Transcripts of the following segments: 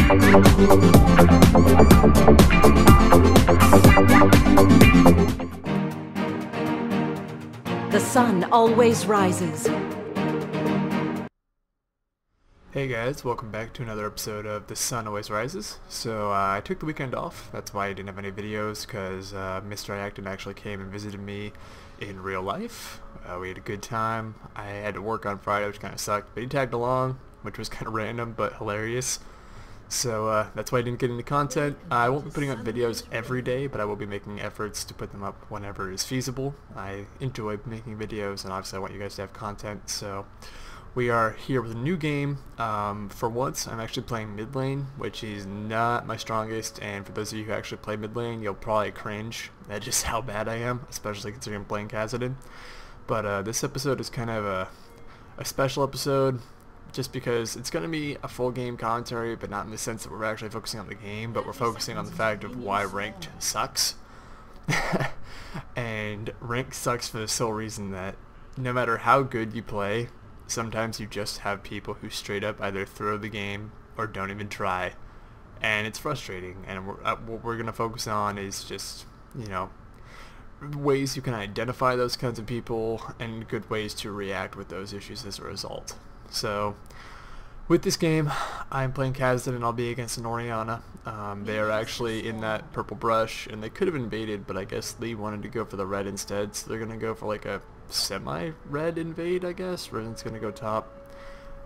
The sun always rises. Hey guys, welcome back to another episode of The Sun Always Rises. So I took the weekend off. That's why I didn't have any videos, because Mr. Acton actually came and visited me in real life. We had a good time. I had to work on Friday, which kind of sucked, but he tagged along, which was kind of random but hilarious. So that's why I didn't get into content. I won't be putting up videos every day, but I will be making efforts to put them up whenever is feasible. I enjoy making videos, and obviously I want you guys to have content, so we are here with a new game. For once, I'm actually playing mid lane, which is not my strongest, and for those of you who actually play mid lane, you'll probably cringe at just how bad I am, especially considering I'm playing Khazad. But this episode is kind of a special episode, just because it's going to be a full game commentary, but not in the sense that we're actually focusing on the game, but we're focusing on the fact of why ranked sucks. And ranked sucks for the sole reason that no matter how good you play, sometimes you just have people who straight up either throw the game or don't even try, and it's frustrating. And what we're going to focus on is just, you know, ways you can identify those kinds of people and good ways to react with those issues as a result. So with this game, I'm playing Khazad, and I'll be against an Orianna. They are actually in that purple brush, and they could have invaded, but I guess Lee wanted to go for the red instead, so they're going to go for like a semi-red invade, I guess. Red's going to go top.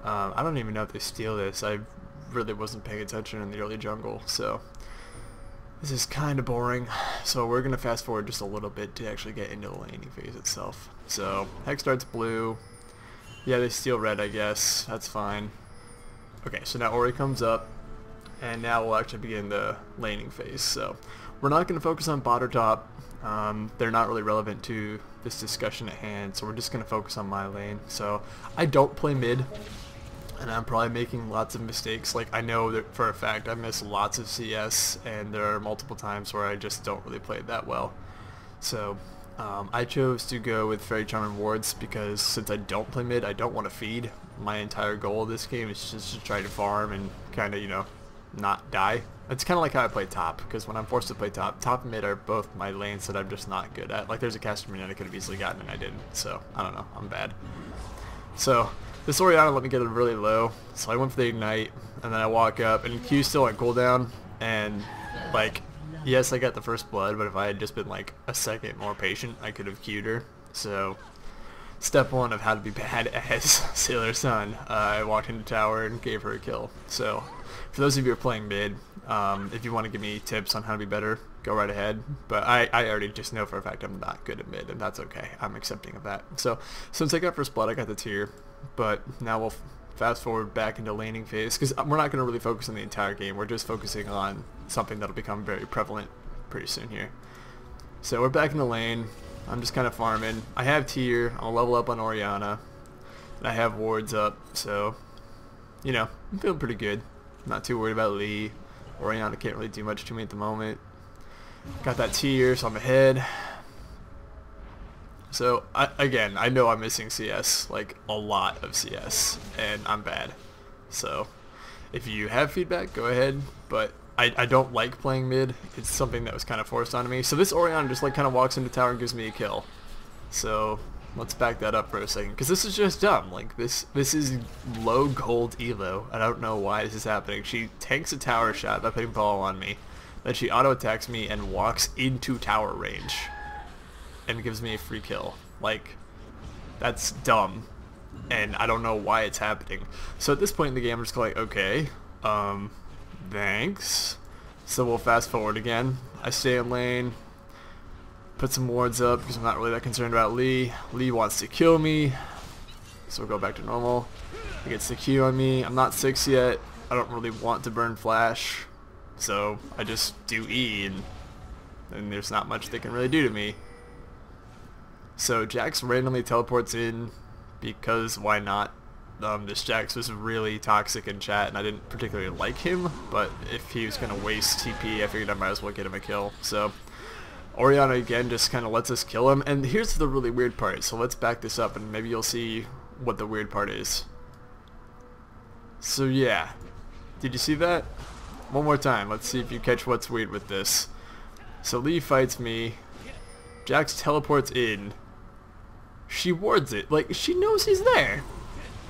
I don't even know if they steal this. I really wasn't paying attention in the early jungle, so this is kind of boring. So we're going to fast forward just a little bit to actually get into the laning phase itself. So Hex starts blue. Yeah, they steal red, I guess. That's fine. Okay, so now Ori comes up, and now we'll actually begin the laning phase. So we're not going to focus on bot or top. They're not really relevant to this discussion at hand, so we're just going to focus on my lane. So I don't play mid, and I'm probably making lots of mistakes. Like, I know that for a fact I miss lots of CS, and there are multiple times where I just don't really play it that well. So I chose to go with Fairy Charm and Wards because since I don't play mid, I don't want to feed. My entire goal of this game is just to try to farm and kind of, you know, not die. It's kind of like how I play top, because when I'm forced to play top and mid are both my lanes that I'm just not good at. Like, there's a caster minion I could have easily gotten and I didn't, so I don't know, I'm bad. So this Orianna let me get it really low, so I went for the ignite, and then I walk up, and Q's still on cooldown, and like, yes, I got the first blood, but if I had just been like a second more patient, I could have Q'd her. So step one of how to be bad as Sailor Sun, I walked into tower and gave her a kill. So for those of you who are playing mid, if you want to give me tips on how to be better, go right ahead. But I already just know for a fact I'm not good at mid, and that's okay. I'm accepting of that. So since I got first blood, I got the tier. But now we'll fast forward back into laning phase, because we're not going to really focus on the entire game. We're just focusing on something that'll become very prevalent pretty soon here. So we're back in the lane. I'm just kind of farming. I have tier. I'll level up on Orianna. And I have wards up, so, you know, I'm feeling pretty good. Not too worried about Lee. Orianna can't really do much to me at the moment. Got that tier, so I'm ahead. So, again, I know I'm missing CS, like a lot of CS, and I'm bad. So, if you have feedback, go ahead, but I don't like playing mid. It's something that was kind of forced onto me. So this Orianna just like kind of walks into tower and gives me a kill. So, let's back that up for a second, because this is just dumb. Like, this is low gold elo. I don't know why this is happening. She tanks a tower shot by putting ball on me. Then she auto attacks me and walks into tower range and gives me a free kill. Like, that's dumb, and I don't know why it's happening. So at this point in the game, I'm just like, okay, thanks. So we'll fast forward again. I stay in lane, put some wards up because I'm not really that concerned about Lee. Lee wants to kill me, so we'll go back to normal. He gets the Q on me. I'm not 6 yet. I don't really want to burn flash, so I just do E, and there's not much they can really do to me. So Jax randomly teleports in because why not? This Jax was really toxic in chat, and I didn't particularly like him, but if he was going to waste TP, I figured I might as well get him a kill. So Orianna again just kind of lets us kill him, and here's the really weird part. So let's back this up, and maybe you'll see what the weird part is. So yeah, did you see that? one more time. Let's see if you catch what's weird with this. So Lee fights me. Jax teleports in. She wards it. Like, she knows he's there.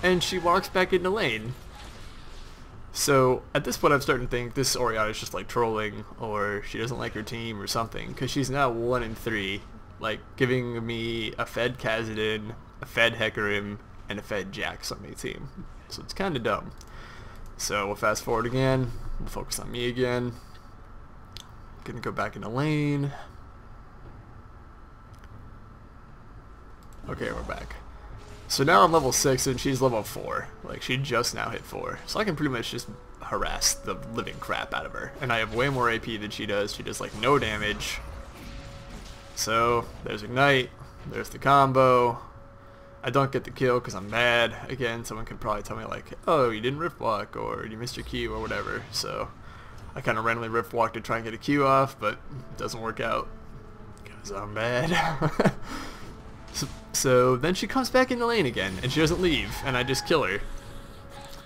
And she walks back into lane. So, at this point I'm starting to think this Orianna is just like trolling, or she doesn't like her team or something, because she's now 1-3, like giving me a fed Kha'Zix, a fed Hecarim, and a fed Jax on my team. So it's kind of dumb. So we'll fast forward again, we'll focus on me again. Gonna go back into lane. Okay, we're back. So now I'm level 6 and she's level 4. Like, she just now hit 4. So I can pretty much just harass the living crap out of her. And I have way more AP than she does. She does like no damage. So there's Ignite. There's the combo. I don't get the kill because I'm mad. Again, someone could probably tell me like, oh, you didn't rift walk, or you missed your Q, or whatever. So I kind of randomly rift walk to try and get a Q off, but it doesn't work out because I'm mad. So then she comes back in the lane again, and she doesn't leave, and I just kill her.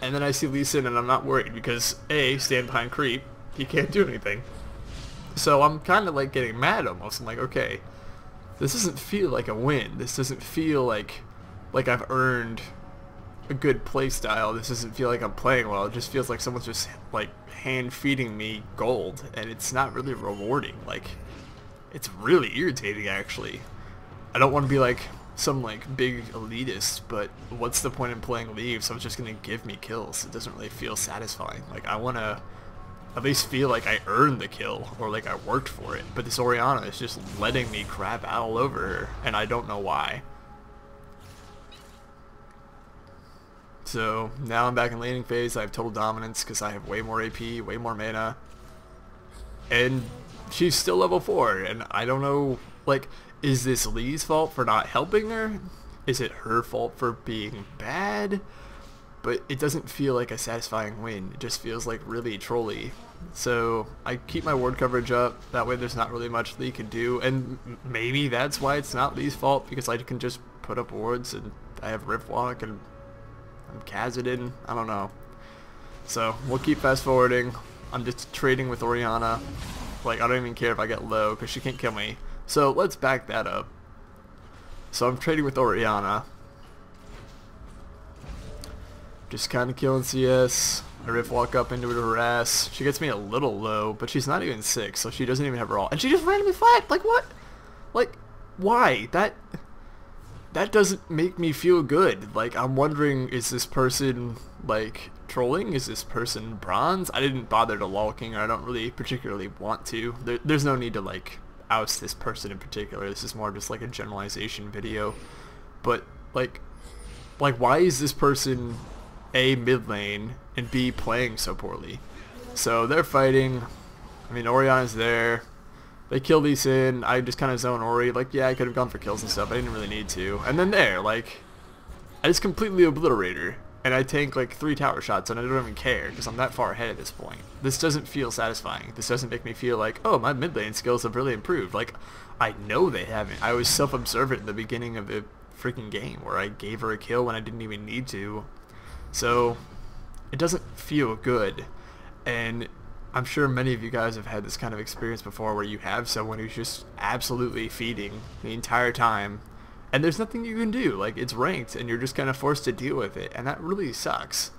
And then I see Lee Sin, and I'm not worried, because A, stand behind creep, he can't do anything. So I'm kind of like getting mad almost. I'm like, okay, this doesn't feel like a win. This doesn't feel like I've earned a good play style. This doesn't feel like I'm playing well. It just feels like someone's just like hand feeding me gold, and it's not really rewarding. Like, it's really irritating actually. I don't want to be like some like big elitist, but what's the point in playing League if someone's just gonna give me kills? It doesn't really feel satisfying. Like, I want to at least feel like I earned the kill, or like I worked for it. But this Orianna is just letting me crap all over her, and I don't know why. So now I'm back in laning phase. I have total dominance because I have way more AP, way more mana, and she's still level 4, and I don't know, like, is this Lee's fault for not helping her? Is it her fault for being bad? But it doesn't feel like a satisfying win. It just feels like really trolly. So I keep my ward coverage up. That way there's not really much Lee can do. And maybe that's why it's not Lee's fault, because I can just put up wards and I have Rift Walk and I'm Kha'Zix. I don't know. So we'll keep fast forwarding. I'm just trading with Orianna. Like, I don't even care if I get low because she can't kill me. So let's back that up. So I'm trading with Orianna. Just kind of killing CS. I rift walk up into her harass. She gets me a little low, but she's not even 6, so she doesn't even have her ult. And she just randomly flagged. Like, what? Like, why? That doesn't make me feel good. Like, I'm wondering, is this person, like, trolling? Is this person bronze? I didn't bother to lol king, or I don't really particularly want to. There's no need to, like, oust this person in particular. This is more just like a generalization video. But like why is this person A, mid lane, and B, playing so poorly? So they're fighting. I mean, Orianna's there. They kill Lee Sin. I just kind of zone Ori. Like, yeah, I could have gone for kills and stuff. I didn't really need to. And then there, like, I just completely obliterate her. And I tank like 3 tower shots, and I don't even care because I'm that far ahead at this point. This doesn't feel satisfying. This doesn't make me feel like, oh, my mid lane skills have really improved. Like, I know they haven't. I was self-observant in the beginning of the freaking game where I gave her a kill when I didn't even need to. So it doesn't feel good. And I'm sure many of you guys have had this kind of experience before where you have someone who's just absolutely feeding the entire time. And there's nothing you can do. Like, it's ranked, and you're just kind of forced to deal with it, and that really sucks.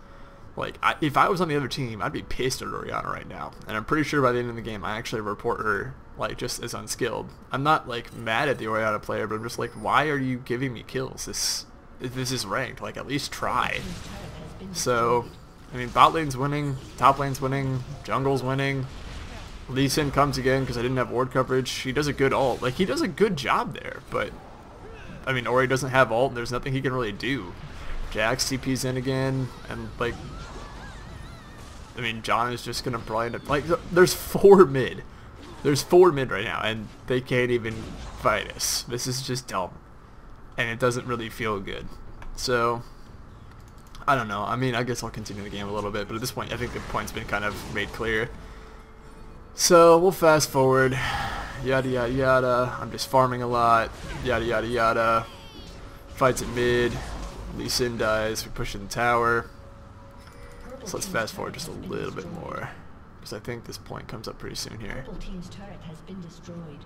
Like, if I was on the other team, I'd be pissed at Orianna right now. And I'm pretty sure by the end of the game, I actually report her, like, just as unskilled. I'm not, like, mad at the Orianna player, but I'm just like, why are you giving me kills? This is ranked. Like, at least try. So, I mean, bot lane's winning, top lane's winning, jungle's winning. Lee Sin comes again because I didn't have ward coverage. He does a good ult. Like, he does a good job there, but I mean, Ori doesn't have ult, and there's nothing he can really do. Jax TP's in again, and, like, I mean, John is just gonna probably end up, like, there's 4 mid. There's 4 mid right now, and they can't even fight us. This is just dumb. And it doesn't really feel good. So, I don't know. I mean, I guess I'll continue the game a little bit, but at this point, I think the point's been kind of made clear. So, we'll fast forward. Yada yada yada. I'm just farming a lot. Yada yada yada. Fights at mid. Lee Sin dies. We push in the tower. So let's fast forward just a little bit more. because I think this point comes up pretty soon here. Purple team's turret has been destroyed.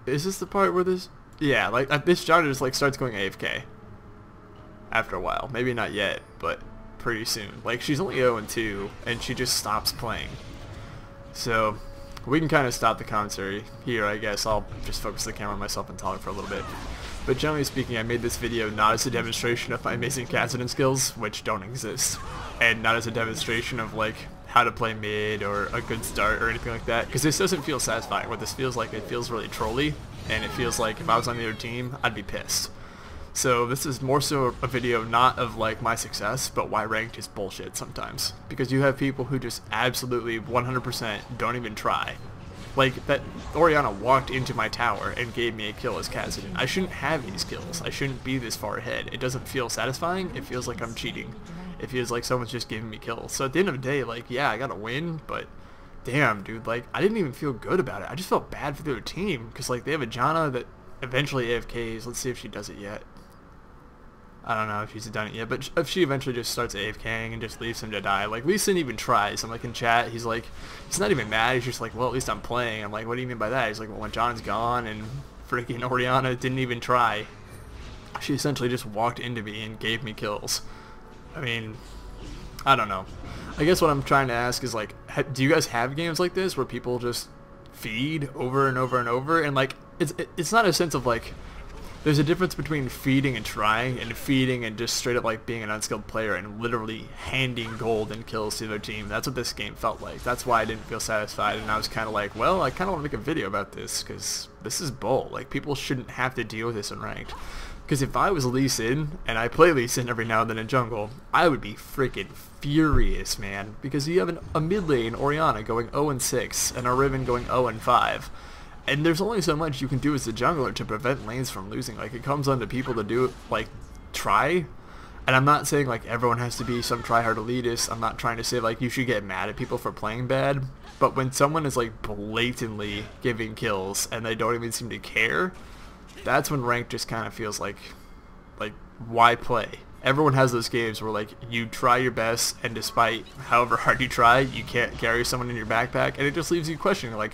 Is this the part where this... Yeah, like this Janna just like starts going AFK after a while. Maybe not yet, but pretty soon. Like she's only 0-2 and she just stops playing. So we can kind of stop the commentary here, I guess. I'll just focus the camera on myself and talk for a little bit. But generally speaking, I made this video not as a demonstration of my amazing Kassadin skills, which don't exist, and not as a demonstration of like how to play mid or a good start or anything like that, because this doesn't feel satisfying. What this feels like, it feels really trolly, and it feels like if I was on the other team, I'd be pissed. So this is more so a video not of like my success, but why ranked is bullshit sometimes. Because you have people who just absolutely 100% don't even try. Like, that Orianna walked into my tower and gave me a kill as Kassadin. I shouldn't have these kills. I shouldn't be this far ahead. It doesn't feel satisfying. It feels like I'm cheating. It feels like someone's just giving me kills. So at the end of the day, like, yeah, I gotta win, but damn, dude, like, I didn't even feel good about it. I just felt bad for the other team, because, like, they have a Janna that eventually AFKs. Let's see if she does it yet. I don't know if she's done it yet, but if she eventually just starts AFKing and just leaves him to die. Like, Lee Sin even tries. I'm like, in chat, he's like, he's not even mad, he's just like, well, at least I'm playing. I'm like, what do you mean by that? He's like, well, when John's gone and freaking Orianna didn't even try, she essentially just walked into me and gave me kills. I mean, I don't know. I guess what I'm trying to ask is, like, do you guys have games like this where people just feed over and over and over? And, like, it's not a sense of, like, there's a difference between feeding and trying, and feeding and just straight up like being an unskilled player and literally handing gold and kills to their team. That's what this game felt like. That's why I didn't feel satisfied, and I was kind of like, well, I kind of want to make a video about this, because this is bull. Like, people shouldn't have to deal with this in ranked. Because if I was Lee Sin, and I play Lee Sin every now and then in jungle, I would be freaking furious, man. Because you have a mid lane, Orianna, going 0-6, and a Riven going 0-5. And there's only so much you can do as a jungler to prevent lanes from losing. Like, it comes on to people to do, like, try. And I'm not saying, like, everyone has to be some tryhard elitist. I'm not trying to say, like, you should get mad at people for playing bad. But when someone is, like, blatantly giving kills and they don't even seem to care, that's when rank just kind of feels like, why play? Everyone has those games where, like, you try your best, and despite however hard you try, you can't carry someone in your backpack. And it just leaves you questioning, like,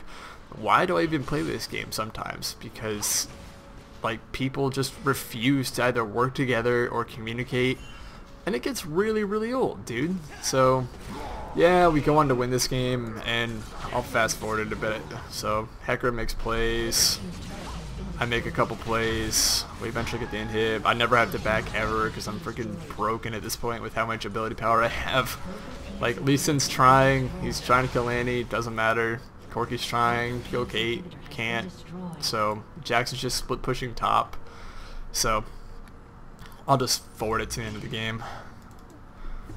why do I even play this game sometimes? Because, like, people just refuse to either work together or communicate, and it gets really, really old, dude. So, yeah, we go on to win this game, and I'll fast forward it a bit. So, Hecker makes plays, I make a couple plays, we eventually get the inhib. I never have to back ever, because I'm freaking broken at this point with how much ability power I have. Like, Lee Sin's trying, he's trying to kill Annie, doesn't matter. Corky's trying to kill Kate, can't. So Jackson's just split pushing top. So I'll just forward it to the end of the game.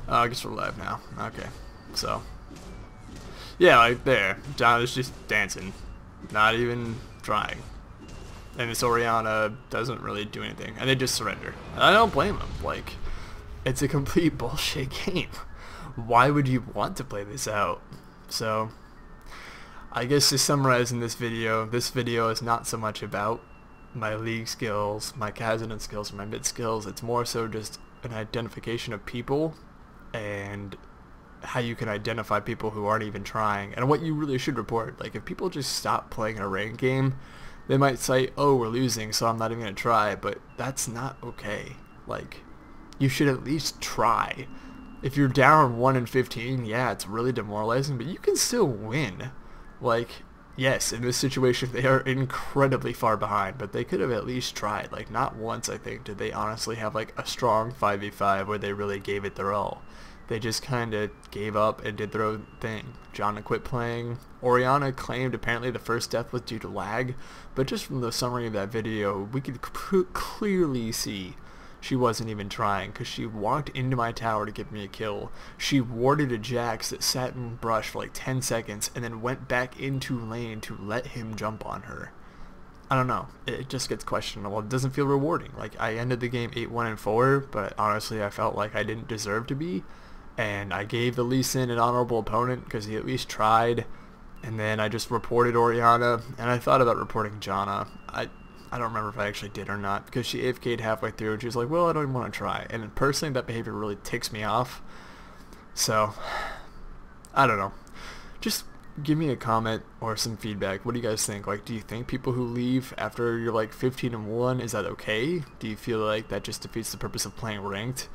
I guess we're live now. Okay. So yeah, like there. John is just dancing. Not even trying. And this Orianna doesn't really do anything. And they just surrender. And I don't blame them. Like, it's a complete bullshit game. Why would you want to play this out? So I guess to summarize in this video is not so much about my league skills, my Kassadin skills, or my mid skills. It's more so just an identification of people and how you can identify people who aren't even trying, and what you really should report. Like, if people just stop playing a ranked game, they might say, oh, we're losing, so I'm not even going to try, but that's not okay. Like, you should at least try. If you're down 1-15, yeah, it's really demoralizing, but you can still win. Like, yes, in this situation, they are incredibly far behind, but they could have at least tried. Like, not once, I think, did they honestly have, like, a strong 5v5 where they really gave it their all. They just kind of gave up and did their own thing. Janna quit playing. Orianna claimed apparently the first death was due to lag, but just from the summary of that video, we could clearly see she wasn't even trying, because she walked into my tower to give me a kill. She warded a Jax that sat in brush for like 10 seconds and then went back into lane to let him jump on her. I don't know. It just gets questionable. It doesn't feel rewarding. Like, I ended the game 8-1-4, but honestly I felt like I didn't deserve to be. And I gave the Lee Sin an honorable opponent because he at least tried. And then I just reported Orianna, and I thought about reporting Janna. I don't remember if I actually did or not, because she AFK'd halfway through and she was like, well, I don't even want to try. And personally, that behavior really ticks me off. So, I don't know. just give me a comment or some feedback. What do you guys think? Like, do you think people who leave after you're like 15-1, is that okay? Do you feel like that just defeats the purpose of playing ranked?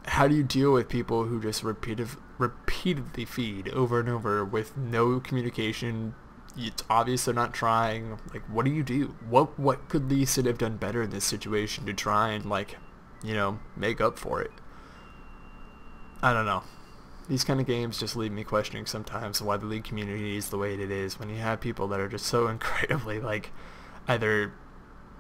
How do you deal with people who just repeatedly feed over and over with no communication? It's obvious they're not trying. Like, what do you do? What could Lee Sin have done better in this situation to try and, like, you know, make up for it? I don't know. These kind of games just leave me questioning sometimes why the League community is the way it is, when you have people that are just so incredibly, like, either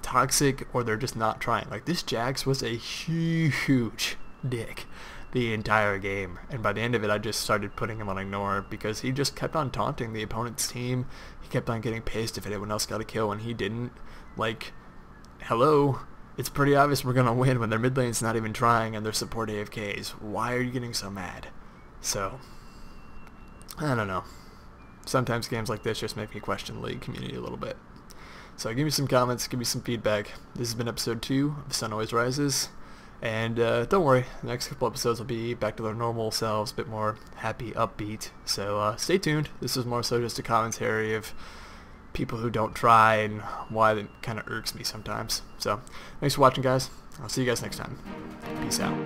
toxic or they're just not trying. Like, this Jax was a huge dick the entire game, and by the end of it I just started putting him on ignore because he just kept on taunting the opponent's team. He kept on getting pissed if anyone else got a kill and he didn't. Like, hello, it's pretty obvious we're gonna win when their mid lane's not even trying and their support AFKs. Why are you getting so mad? So, I don't know. Sometimes games like this just make me question the League community a little bit. So give me some comments, give me some feedback. This has been episode 2 of Sun Always Rises. And don't worry, the next couple episodes will be back to their normal selves, a bit more happy, upbeat. So stay tuned. This is more so just a commentary of people who don't try and why it kind of irks me sometimes. So thanks for watching, guys. I'll see you guys next time. Peace out.